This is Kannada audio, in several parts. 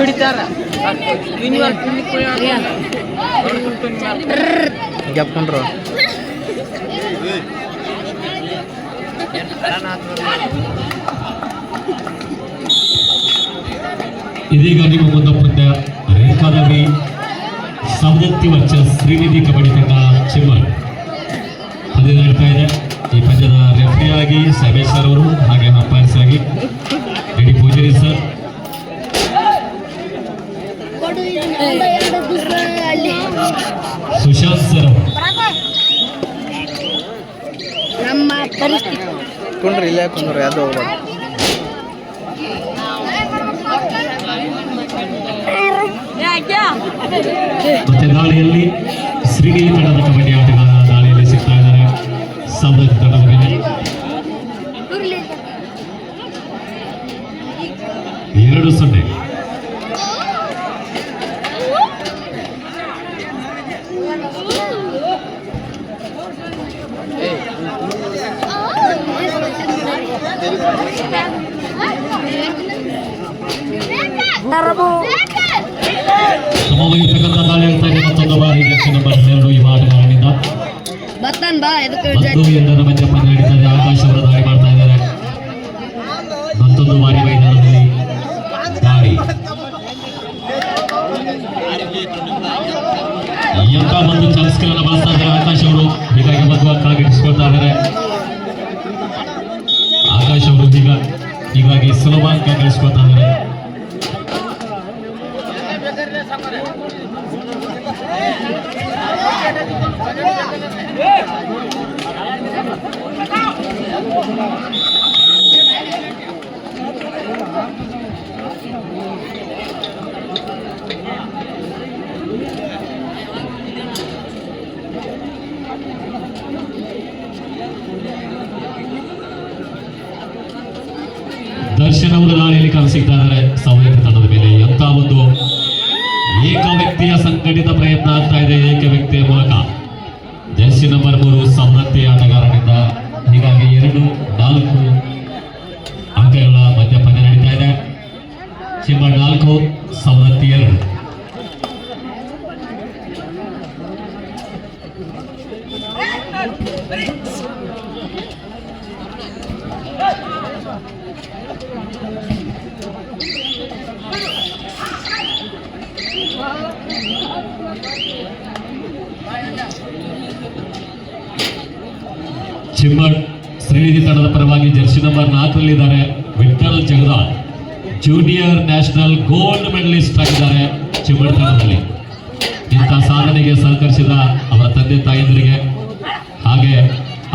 ಹೊಡಿತಾರ ಗೆಪ್ಕೊಂಡ್ರು ಇದೀಗ ನಿಮ್ಮ ಮುಂದೆ ಪಂದ್ಯ ರೇಖಾದೇವಿ ಸವದತ್ತಿ ವರ್ಸಸ್ ಶ್ರೀನಿಧಿ ಕಬಡ್ಡಿ ತಂಡ ಚಿಮ್ಮರ್ ಪಂದ್ಯ ನಡೀತಾ ಇದೆ. ಈ ಪಂದ್ಯದ ರೆಫ್ರಿಯಾಗಿ ಸಮೇಶ್ ಸರ್ ಅವರು ಹಾಗೆ ಅಂಪೈರ್ಸ್ ಆಗಿ ready Pujari sir, Sushant sir ಅವರು ನಮ್ಮ ಪರಿಸ್ಥಿತಿ ಕೊಂಡ್ರಿ ಇಲ್ಲ ಕೊಂಡ್ರಿ ಅದು ಹೋಗ್ಬಾರ್ದು. ಮತ್ತೆ ದಾಳಿಯಲ್ಲಿ ಶ್ರೀನಿಧಿ ತಂಡದ ಕಬಡ್ಡಿ ಆಟಗಾರ ದಾಳಿಯಲ್ಲಿ ಸಿಗ್ತಾ ಇದ್ದಾರೆ ಸವದತ್ತಿ ತಂಡದ ಮೇಲೆ 2-0. ಸಮವಾಗಿರ್ತಕ್ಕಂಥ ದಾಳಿ ಆಗ್ತಾ ಇದೆ. ಮತ್ತೊಂದು ಬಾರಿ ಜರ್ಸಿ ನಂಬರ್ 2 ಈ ಆಟಗಾರನಿಂದ ಮತ್ತು ಎಂದರ ಮಧ್ಯ ಪಂದ್ಯ ನಡೀತಾ ಇದೆ. ಆಕಾಶ್ ಅವರ ದಾಳಿ ಮಾಡ್ತಾ ಇದ್ದಾರೆ. ಮತ್ತೊಂದು ಬಾರಿ ಮೈದಾನದಲ್ಲಿ ದಾಳಿ. ಎಂತ ಒಂದು ಚಾನ್ಸ್ಗಳನ್ನು ಬಳಸ್ತಾ ಇದ್ದಾರೆ ಆಕಾಶ್ ಅವರು. ಹೀಗಾಗಿ ಮಧ್ಯ ಗಿಟ್ಟಿಸ್ಕೊಳ್ತಾ ಇದ್ದಾರೆ ಆಕಾಶ್ ಅವರು. ಹೀಗಾಗಿ ಸುಲಭ ಅಂಕ ಗಳಿಸ್ಕೊಳ್ತಾ ಇದ್ದಾರೆ. ದರ್ಶನ್ ಅವರು ದಾಳಿಯಲ್ಲಿ ಸಿಗ್ತಾ ಇದ್ದಾರೆ ಸವದತ್ತಿ ತಂಡದ ಮೇಲೆ. ಎಂತ ಒಂದು ಏಕ ವ್ಯಕ್ತಿಯ ಸಂಘಟಿತ ಪ್ರಯತ್ನ ಆಗ್ತಾ ಇದೆ ಏಕ ವ್ಯಕ್ತಿಯ ಮೂಲಕ. ಜರ್ಸಿ ನಂಬರ್ 3 ಸವದತ್ತಿ ಆಟಗಾರನಿಂದ. ಹೀಗಾಗಿ 2-4 ಅಂಕಗಳ ಮಧ್ಯ ಪಂದ್ಯ ನಡೀತಾ ಇದೆ. ಚಿಮ್ಮರ್ 4 ಸವದತ್ತಿ 2. ಚಿಮ್ಮರ್ ಶ್ರೀನಿಧಿ ತಂಡದ ಪರವಾಗಿ ಜರ್ಸಿ ನಂಬರ್ 4ರಲ್ಲಿದ್ದಾರೆ Vithal Jagadal. Junior national gold medalist ಆಗಿದ್ದಾರೆ ಚಿಮ್ಮರ್ ತಂಡದಲ್ಲಿ. ಇಂಥ ಸಾಧನೆಗೆ ಸಹಕರಿಸಿದ ಅವರ ತಂದೆ ತಾಯಂದಿರಿಗೆ ಹಾಗೆ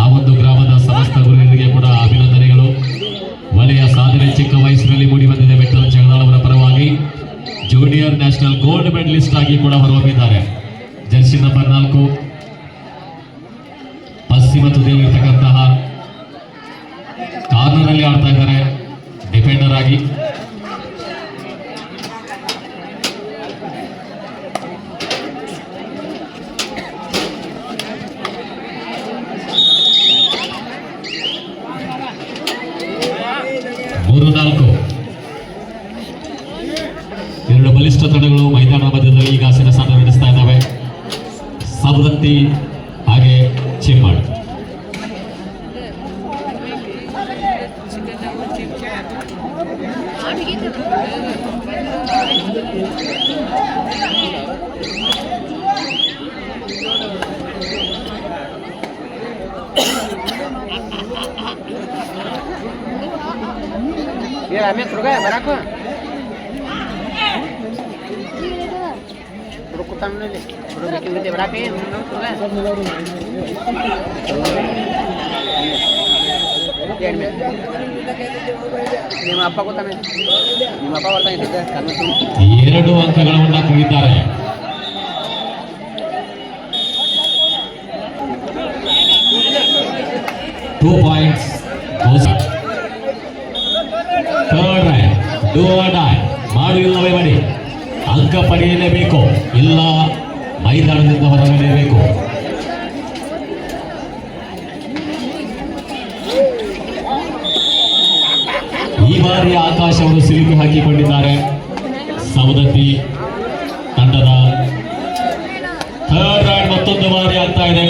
ಆ ಒಂದು ಗ್ರಾಮದ ಸಮಸ್ತ ಗುರುಗಳಿಗೆ ಕೂಡ ಅಭಿನಂದನೆಗಳು. ಒಳ್ಳೆಯ ಸಾಧನೆ ಚಿಕ್ಕ ವಯಸ್ಸಿನಲ್ಲಿ ಮೂಡಿ ಬಂದಿದೆ ವಿಠಲ್ ಜಗದಾಳ್ ಅವರ ಪರವಾಗಿ. ಜೂನಿಯರ್ ನ್ಯಾಷನಲ್ ಗೋಲ್ಡ್ ಮೆಡಲಿಸ್ಟ್ ಆಗಿ ಕೂಡ ಹೊರಹೊಮ್ಮಿದ್ದಾರೆ. ಜರ್ಸಿ ನಂಬರ್ 4 ಪಶ್ಚಿಮ ತುದಿಯಲ್ಲಿರ್ತಕ್ಕಂತಹ ಕಾರ್ನರ್ ಆಡ್ತಾ ಇದ್ದಾರೆ ಡಿಫೆಂಡರ್ ಆಗಿ. ಎರಡು ಬಲಿಷ್ಠ ತಂಡಗಳು ಮೈದಾನ ಮಧ್ಯದಲ್ಲಿ ಈಗ ಸೆಣಸಾಟ ನಡೆಸ್ತಾ ಇದ್ದಾವೆ. ಸವದತ್ತಿ ಹಾಗೆ ಚಿಮ್ಮರ್. रमेश रुका है बड़ा को रुकता नहीं ले रुक के मुझे बड़ा पे रुका है ನಿಮ್ಮ ಅಪ್ಪ ಗೊತ್ತಾನೆ ನಿಮ್ಮ ಅಪ್ಪ ಬರ್ತಾ ಇದ್ದ 2 ಅಂಕಗಳನ್ನು ಕೂಡಿದ್ದಾರೆ. Two points. Third round. Do or die. ಮಾಡು ಇಲ್ಲವೇ ಮಾಡಿ. ಅಂಕ ಪಡೆಯಲೇಬೇಕು, ಇಲ್ಲ ಮೈದಾನದಿಂದ ಹೊರಗಲೇಬೇಕು. ಈ ಬಾರಿ ಆಕಾಶ್ ಅವರು ಸಿಲುಕಿ ಹಾಕಿಕೊಂಡಿದ್ದಾರೆ. ಸವದತ್ತಿ ತಂಡದ ಥರ್ಡ್ ರೈಡ್ ಮತ್ತೊಂದು ಬಾರಿ ಆಗ್ತಾ ಇದೆ.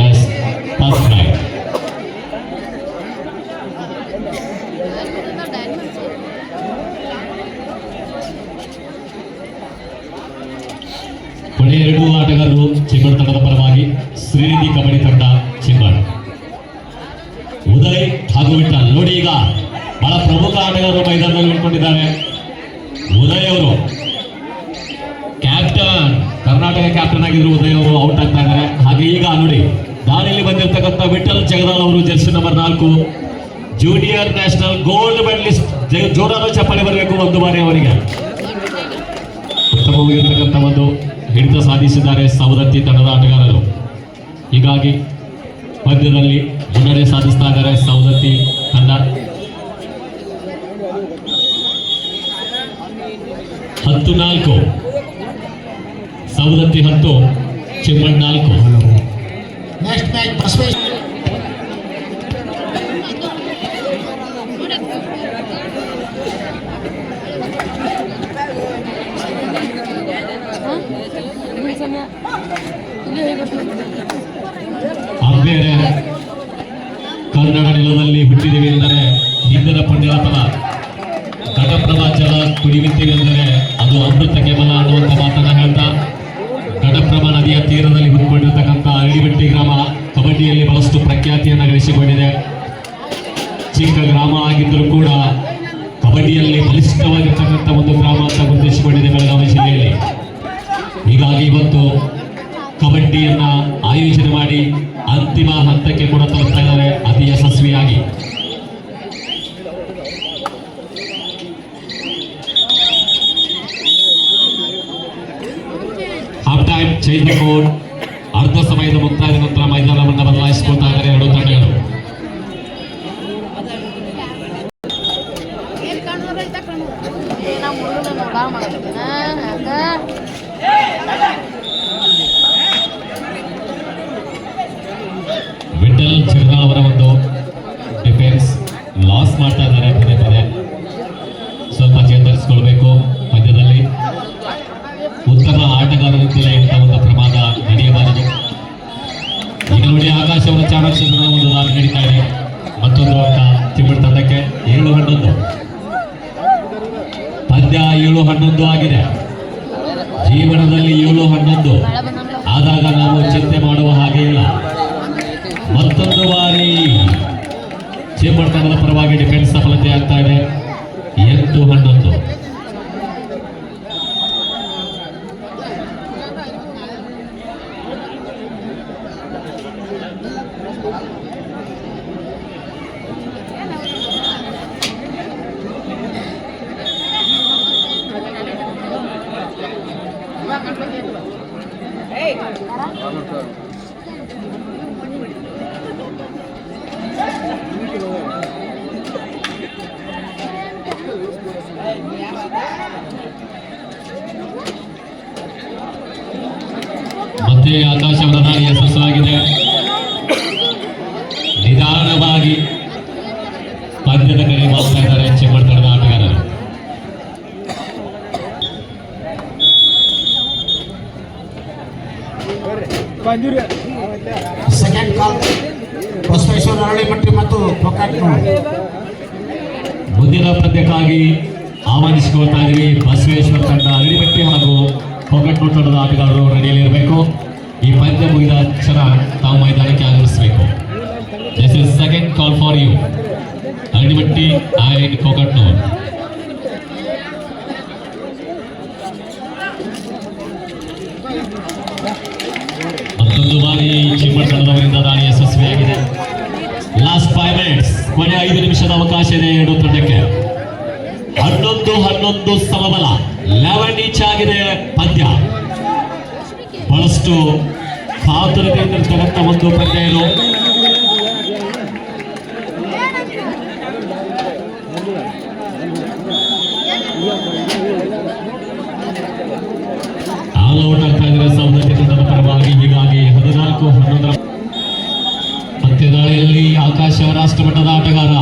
Yes, first raid. ಕೊನೆ ಎರಡು ಆಟಗಾರರು ಚಿಮ್ಮಡ್ ತಂಡದ ಪರವಾಗಿ ಶ್ರೀನಿಧಿ ಕಬಡ್ಡಿ ತಂಡ ಚಿಮ್ಮಡ್. ಉದಯ್ ಹಾಗೂ ವಿಠಲ್ ನೋಡಿ, ಈಗ ಬಹಳ ಪ್ರಮುಖ ಆಟಗಾರರು ಮೈದಾನದಲ್ಲಿ ಉಳ್ಕೊಂಡಿದ್ದಾರೆ. ಉದಯ್ ಅವರು ಕ್ಯಾಪ್ಟನ್, ಕರ್ನಾಟಕ ಕ್ಯಾಪ್ಟನ್ ಆಗಿದ್ರು ಉದಯ್ ಅವರು ಔಟ್ ಆಗ್ತಾ ಇದ್ದಾರೆ. ಹಾಗೆ ಈಗ ನೋಡಿ ದಾರಿಯಲ್ಲಿ ಬಂದಿರತಕ್ಕಂಥ ವಿಠಲ್ ಜಗದಾಲ್ ಅವರು jersey number 4 junior national gold medalist. ಜೋರಾದ ಚಪ್ಪಾಳೆ ಬರಬೇಕು ಒಂದು ಬಾರಿ ಅವರಿಗೆ. ಉತ್ತಮವಾಗಿರ್ತಕ್ಕಂಥ ಒಂದು ಹಿಡಿತ ಸಾಧಿಸಿದ್ದಾರೆ ಸವದತ್ತಿ ತಂಡದ ಆಟಗಾರರು. ಹೀಗಾಗಿ ಪಂದ್ಯದಲ್ಲಿ ಮುನ್ನಡೆ ಸಾಧಿಸ್ತಾ ಇದ್ದಾರೆ ಸವದತ್ತಿ ತಂಡ. 10-4 ಸವದತ್ತಿ 10 ಚಿಮ್ಮಡ್ 4. ನೆಕ್ಸ್ಟ್ ಮ್ಯಾಚ್ ಬಸವೇಶ್ವರ ಅಂಬೇರೆ ಕನ್ನಡ ನೆಲದಲ್ಲಿ ಹುಟ್ಟಿದ್ದೇವೆ ಎಂದರೆ ಹಿಂದಿನ ಪುಣ್ಯದ ಫಲ. ಘಟಪ್ರಭಾ ಜಲ ಕುಡಿಯುತ್ತೇವೆ ಎಂದರೆ ಅದು ಅಮೃತಕ್ಕೆ ಬಲ ಅನ್ನುವಂಥ ಮಾತನ್ನ ಹೇಳ್ತಾ, ಘಟಪ್ರಭಾ ನದಿಯ ತೀರದಲ್ಲಿ ಹುಟ್ಟಿಕೊಂಡಿರ್ತಕ್ಕಂಥ ಅರಳಿಬೆಟ್ಟಿ ಗ್ರಾಮ ಕಬಡ್ಡಿಯಲ್ಲಿ ಬಹಳಷ್ಟು ಪ್ರಖ್ಯಾತಿಯನ್ನು ಗಳಿಸಿಕೊಂಡಿದೆ. ಚಿಕ್ಕ ಗ್ರಾಮ ಆಗಿದ್ದರೂ ಕೂಡ ಕಬಡ್ಡಿಯಲ್ಲಿ ಬಲಿಷ್ಠವಾಗಿರ್ತಕ್ಕಂಥ ಒಂದು ಗ್ರಾಮ ಅಂತ ಗುರುತಿಸಿಕೊಂಡಿದೆ ಬೆಳಗಾವಿ ಜಿಲ್ಲೆಯಲ್ಲಿ. ಹೀಗಾಗಿ ಇವತ್ತು ಕಬಡ್ಡಿಯನ್ನ ಆಯೋಜನೆ ಮಾಡಿ ಅಂತಿಮ ಹಂತಕ್ಕೆ ಕೂಡ ತಲುಪ್ತಾ ಇದ್ದಾರೆ ಅತಿ ಯಶಸ್ವಿಯಾಗಿ. Half time change mode. ಅರ್ಧ ಸಮಯದ ಮುಕ್ತಾಯದ ನಂತರ ಮೈದಾನವನ್ನು ಬದಲಾಯಿಸಿಕೊಳ್ತಾ ಇದ್ದಾರೆ ಎರಡು ತಂಡಗಳು. ವಿಠಲ್ ಚಿರ್ಗಾಳ್ ಅವರ ಒಂದು ಡಿಫೆನ್ಸ್ ಲಾಸ್ ಮಾಡ್ತಾ ಇದ್ದಾರೆ. ಪದೇ ಪದೇ ಸ್ವಲ್ಪ ಚೇತರಿಸಿಕೊಳ್ಬೇಕು. ಮಧ್ಯದಲ್ಲಿ ಉತ್ತಮ ಆಟಗಾರರಿಂದಲೇ ಇಂಥ ಒಂದು ಪ್ರಮಾದ ನಡೆಯಬಾರದು. ಈಗ ನೋಡಿ ಆಕಾಶ ಅವರ ಚಾಣಕ್ಷೇತ್ರದ ಒಂದು ದಾರಿ ನಡೀತಾ ಇದೆ. ಮತ್ತೊಂದು ಆಟ ಚಿಮ್ಮಡ್ ತಂಡಕ್ಕೆ 7-11 ಪಂದ್ಯ 7-11 ಆಗಿದೆ. ಜೀವನದಲ್ಲಿ 7-11 ಆದಾಗ ನಾವು ಚಿಂತೆ ಮಾಡುವ ಹಾಗೆ ಇಲ್ಲ. ಮತ್ತೊಂದು ಬಾರಿ ಚಿಮ್ಮಡ್ ತಂಡದ ಪರವಾಗಿ ಡಿಫೆನ್ಸ್ ಸಫಲತೆ ಆಗ್ತಾ ಇದೆ. 8-11 ಮತ್ತೆ ಆಕಾಶ ಅವರ ದಾಳಿ ಯಶಸ್ಸಾಗಿದೆ. ನಿಧಾನವಾಗಿ ಪಂದ್ಯದ ಕಡೆ ಮಾಡ್ತಾ ಇದ್ದಾರೆ ಚಿಮ್ಮಡ್ ತಂಡದ ಆಟಗಾರರು. ಸೆಕೆಂಡ್ ಕಾಲ್ ಬಸವೇಶ್ವರ ಅರಳಿಮಟ್ಟಿ ಮತ್ತು ಕೊಕ್ಕಟ್ನೂರು. ಮುಂದಿನ ಪಂದ್ಯಕ್ಕಾಗಿ ಆಹ್ವಾನಿಸಿಕೊಳ್ತಾ ಇದ್ದೀವಿ. ಬಸವೇಶ್ವರ ತಂಡ ಅರಳಿಮಟ್ಟಿ ಹಾಗೂ ಕೊಕ್ಕಟ್ನೂರು ತಂಡದ ಆಟಗಾರರು ರೆಡಿಯಲ್ಲಿರಬೇಕು. ಈ ಪಂದ್ಯ ಮುಗಿದ ಕ್ಷಣ ತಾವು ಮೈದಾನಕ್ಕೆ ಆಗಮಿಸಬೇಕು. This is second call for you, Aralimatti and Kokatnur. ಮತ್ತೊಂದು ಬಾರಿ ಚಿಮ್ಮಡ್ ತಂಡದವರಿಂದ ದಾಳಿ ಯಶಸ್ವಿಯಾಗಿದೆ. ಲಾಸ್ಟ್ 5 ಮಿನಿಟ್ಸ್, ಕೊನೆ 5 ನಿಮಿಷದ ಅವಕಾಶ ಇದೆ ಎರಡು ತಂಡಕ್ಕೆ. 11-11 ಸಮಬಲ, 11 ಈಚ್ ಆಗಿದೆ ಪಂದ್ಯ. ಬಹಳಷ್ಟು ಕಾತುರತೆಯಿಂದಿರ್ತಕ್ಕಂಥ ಒಂದು ಪಂದ್ಯ ಇದು. ಆಲ್ ಔಟ್ ಆಗ್ತಾ ಇದ್ದಾರೆ ಸವದತ್ತಿ ತಂಡದ ಪರವಾಗಿ. ಹೀಗಾಗಿ 14-11 ಮತ್ತೆ ದಾಳಿಯಲ್ಲಿ ಆಕಾಶ ರಾಷ್ಟ್ರ ಮಟ್ಟದ ಆಟಗಾರ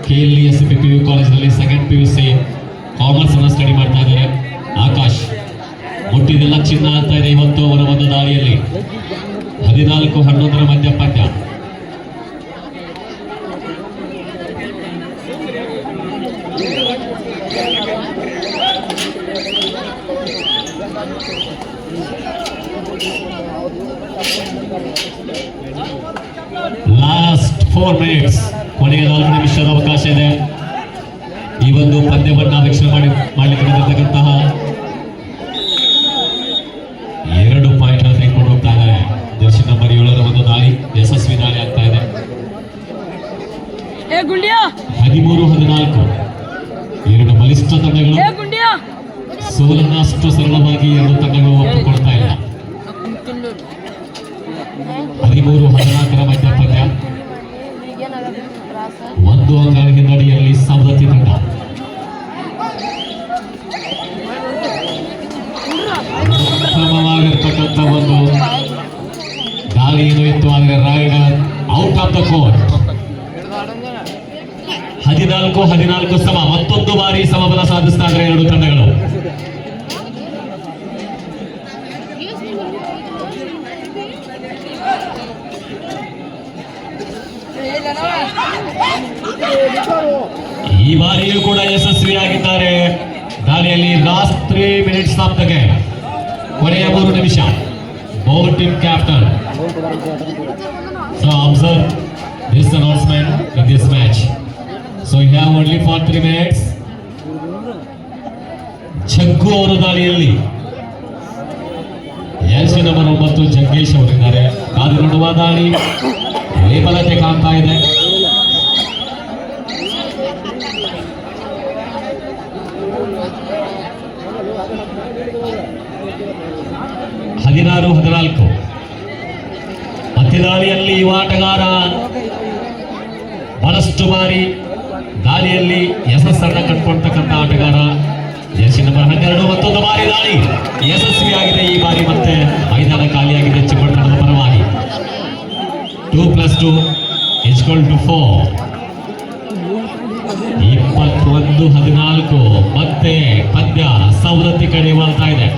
KLES PPU ಕಾಲೇಜಿನಲ್ಲಿ ಸೆಕೆಂಡ್ PUC ಕಾಮರ್ಸ್ ಅನ್ನು ಸ್ಟಡಿ ಮಾಡ್ತಾ ಇದ್ದಾರೆ ಆಕಾಶ್. ಮುಟ್ಟಿದೆಲ್ಲ ಚಿನ್ನ ಆಗ್ತಾ ಇದೆ ಇವತ್ತು ಅವರ ಒಂದು ದಾಳಿಯಲ್ಲಿ. 14-11 ಮಧ್ಯ ಪಂದ್ಯ. ಲಾಸ್ಟ್ 4 ಮಿನಿಟ್ಸ್, ಕೊನೆಯ 4 ನಿಮಿಷದ ಅವಕಾಶ ಇದೆ. ಈ ಒಂದು ಪಂದ್ಯವನ್ನ ವೀಕ್ಷಣೆ ಮಾಡಲಿಕ್ಕೆ ಬಂದಿರತಕ್ಕಂತಹ 2 ಪಾಯಿಂಟ್ ತೆಗೆದುಕೊಂಡು ಹೋಗ್ತಾ ಇದ್ದಾರೆ. ಜರ್ಸಿ ನಂಬರ್ 7ರ ಒಂದು ದಾಳಿ, ಯಶಸ್ವಿ ದಾಳಿ ಆಗ್ತಾ ಇದೆ. 13-14 2 ಬಲಿಷ್ಠ ತಂಡಗಳು. ಸೋಲನ್ನ ಅಷ್ಟು ಸರಳವಾಗಿ 2 ತಂಡಗಳು ಒಪ್ಪಿಕೊಳ್ತಾ ಇಲ್ಲ. 13-14ರ ಮಧ್ಯ ಪಂದ್ಯ. 1 ಅಂಕದ ಹಿನ್ನಡೆಯಲ್ಲಿ ಸವದತ್ತಿ ತಂಡ. ಕ್ರಮವಾಗಿರ್ತಕ್ಕಂಥ ಒಂದು ದಾಳಿ ಏನು ಇತ್ತು, ಆದರೆ rider out of the court. 14-14 ಸಮ. ಮತ್ತೊಂದು ಬಾರಿ ಸಮಬಲ ಸಾಧಿಸ್ತಾ ಇದ್ದಾರೆ 2 ತಂಡಗಳು. ಈ ಬಾರಿಯೂ ಕೂಡ ಯಶಸ್ವಿಯಾಗಿದ್ದಾರೆ ದಾಳಿಯಲ್ಲಿ. Last 3 minutes of the game, ಕೊನೆಯ 3 ನಿಮಿಷ. Both team captain. So observe this announcement in this match. So you have only for 3 minutes. ಜಗ್ಗು ಅವರು ದಾಳಿಯಲ್ಲಿ, ಜರ್ಸಿ ನಂಬರ್ 9 ಜಗ್ಗೇಶ್ ಅವರಿದ್ದಾರೆ. ಕಾದು ನೋಡುವ ದಾಳಿ ವಿಫಲತೆ ಕಾಣ್ತಾ ಇದೆ. ಹದಿನಾರು 14 ಮತ್ತೆ ದಾಳಿಯಲ್ಲಿ ಯುವ ಆಟಗಾರ ಬಹಳಷ್ಟು ಬಾರಿ ದಾಳಿಯಲ್ಲಿ ಯಶಸ್ಸನ್ನ ಕಟ್ಕೊಳ್ತಕ್ಕಂಥ ಆಟಗಾರ ಜರ್ಸಿ ನಂಬರ್ 12. ಮತ್ತೊಂದು ಬಾರಿ ದಾಳಿ ಯಶಸ್ವಿಯಾಗಿದೆ. ಈ ಬಾರಿ ಮತ್ತೆ ಮೈದಾನ ಖಾಲಿಯಾಗಿದೆ ಚಿಕ್ಕಬಳ್ಳಾಪುರದ ಪರವಾಗಿ. 2+2 = 4. 21-14 ಮತ್ತೆ ಪಂದ್ಯ ಸವದತ್ತಿ ಕಡೆ ಬರ್ತಾ ಇದೆ.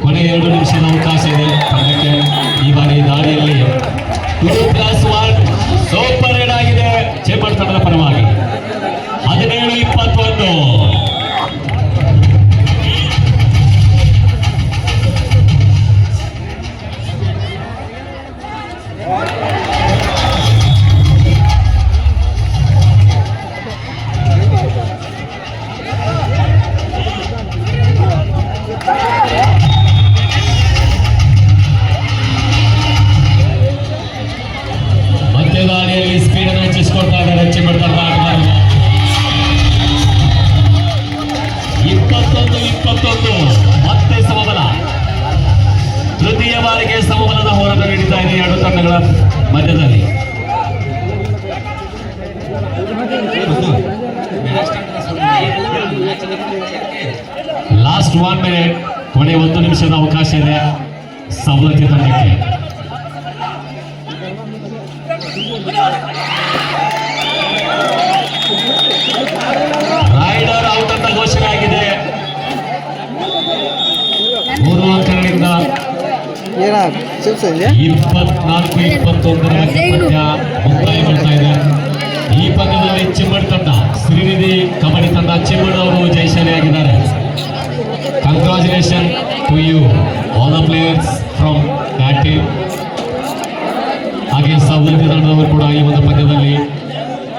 ಕೊನೆಯ 2 ನಿಮಿಷದ ಅವಕಾಶ ಇದೆ ಪಂದ್ಯಕ್ಕೆ. ಈ ಬಾರಿ ದಾಳಿಯಲ್ಲಿ 2+1 ಸೂಪರ್ ರೇಡ್ ಆಗಿದೆ ಚೇಂಬರ್ ತಂಡದ ಪರವಾಗಿ. 17-21. ಮತ್ತೆ ದಾಳಿಯಲ್ಲಿ ಸ್ಪೀಡ್ ಅನ್ನು ಹೆಚ್ಚಿಸಿಕೊಳ್ತಾ ಇದ್ದಾರೆ ಚೇಂಬರ್ ತಂಡ ಆಟಗಾರರು. 21-21 ಮತ್ತೆ ಸಮಬಲ. ತೃತೀಯ ಬಾರಿಗೆ ಸಮಬಲದ ಹೋರಾಟ ನಡೀತಾ ಇದೆ 2 ತಂಡಗಳ ಮಧ್ಯದಲ್ಲಿ. ಲಾಸ್ಟ್ 1 ಮಿನಿಟ್, ಕೊನೆ 1 ನಿಮಿಷದ ಅವಕಾಶ ಇದೆ ಸವದತ್ತಿ ತಂಡಕ್ಕೆ. ರೈಡರ್ ಔಟ್ ಅಂತ ಘೋಷಣೆ ಆಗಿದೆ. 3 ಅಂಕಗಳಿಂದ 24-21 ಪಂದ್ಯ ಮುಕ್ತಾಯಗೊಳ್ತಾ ಇದೆ. ಈ ಪಂದ್ಯದಲ್ಲಿ ಚಿಮ್ಮಡ್ ತಂಡ, ಶ್ರೀನಿಧಿ ಕಬಡ್ಡಿ ತಂಡ ಚಿಮ್ಮಡ್ ಅವರು ಜಯಶಾಲಿಯಾಗಿದ್ದಾರೆ. Congratulation to you all the players.